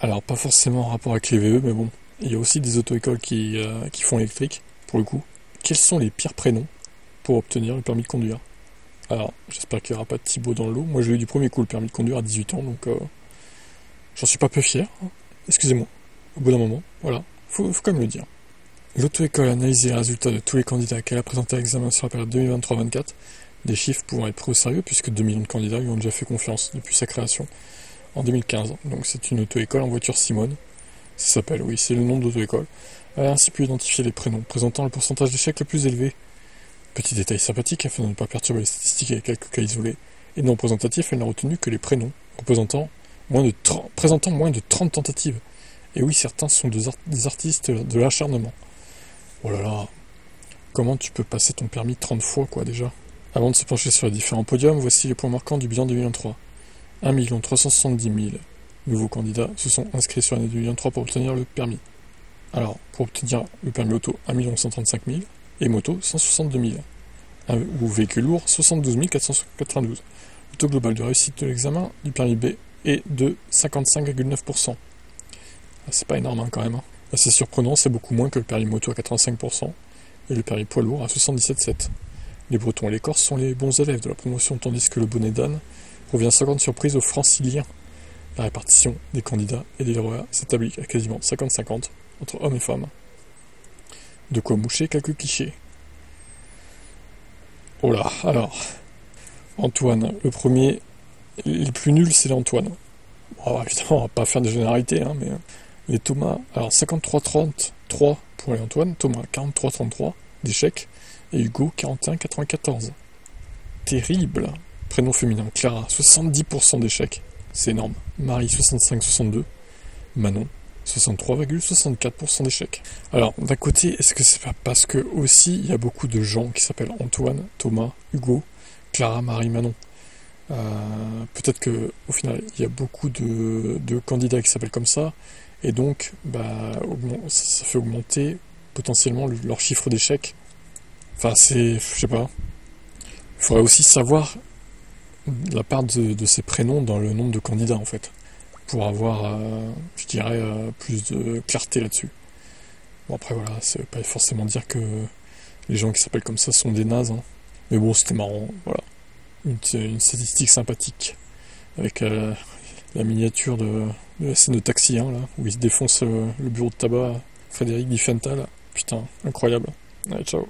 Alors, pas forcément en rapport avec les VE, mais bon, il y a aussi des auto-écoles qui font électrique, pour le coup. Quels sont les pires prénoms pour obtenir le permis de conduire? Alors, j'espère qu'il n'y aura pas de Thibaut dans le lot. Moi, j'ai eu du premier coup le permis de conduire à 18 ans, donc j'en suis pas peu fier, hein. Excusez-moi, au bout d'un moment, voilà, faut quand même le dire. L'auto-école a analysé les résultats de tous les candidats qu'elle a présentés à l'examen sur la période 2023-24, des chiffres pouvant être pris au sérieux puisque 2 millions de candidats lui ont déjà fait confiance depuis sa création en 2015. Donc c'est une auto-école en voiture Simone. Ça s'appelle, oui, c'est le nom de l'auto-école. Elle a ainsi pu identifier les prénoms présentant le pourcentage d'échecs le plus élevé. Petit détail sympathique afin de ne pas perturber les statistiques avec quelques cas isolés et non représentatifs, elle n'a retenu que les prénoms présentant moins de 30 tentatives. Et oui, certains sont des artistes de l'acharnement. Oh là là, comment tu peux passer ton permis 30 fois, quoi, déjà? Avant de se pencher sur les différents podiums, voici les points marquants du bilan 2023. 1 370 000 nouveaux candidats se sont inscrits sur l'année 2023 pour obtenir le permis. Alors, pour obtenir le permis auto, 1 135 000 et moto, 162 000. Ou véhicule lourd, 72 492. Le taux global de réussite de l'examen du permis B est de 55,9%. C'est pas énorme, hein, quand même. C'est surprenant, c'est beaucoup moins que le permis moto à 85% et le permis poids lourd à 77,7%. Les Bretons et les Corses sont les bons élèves de la promotion, tandis que le bonnet d'âne revient sans grande surprise aux Franciliens. La répartition des candidats et des lauréats s'établit à quasiment 50-50 entre hommes et femmes. De quoi moucher quelques clichés. Oh là, alors, Antoine, le premier, les plus nuls, c'est l'Antoine. Bon, évidemment, on va pas faire de généralité, hein, mais les Thomas, alors 53-33 pour les Antoine, Thomas 43-33 d'échecs, et Hugo 41-94. Terrible. Prénom féminin, Clara, 70% d'échecs. C'est énorme. Marie, 65-62. Manon, 63,64% d'échecs. Alors, d'un côté, est-ce que c'est pas parce que aussi il y a beaucoup de gens qui s'appellent Antoine, Thomas, Hugo, Clara, Marie, Manon. Peut-être que au final, il y a beaucoup de candidats qui s'appellent comme ça, et donc, ça fait augmenter potentiellement leur chiffre d'échecs. Enfin, je sais pas. Il faudrait aussi savoir la part de ces prénoms dans le nombre de candidats, en fait, pour avoir, je dirais, plus de clarté là-dessus. Bon, après, voilà, ça veut pas forcément dire que les gens qui s'appellent comme ça sont des nazes, hein. Mais bon, c'était marrant, voilà. Une statistique sympathique, avec la miniature de la scène de Taxi 1, là, où il se défonce le bureau de tabac, Frédéric Di Fenta, là. Putain, incroyable. Allez, ciao.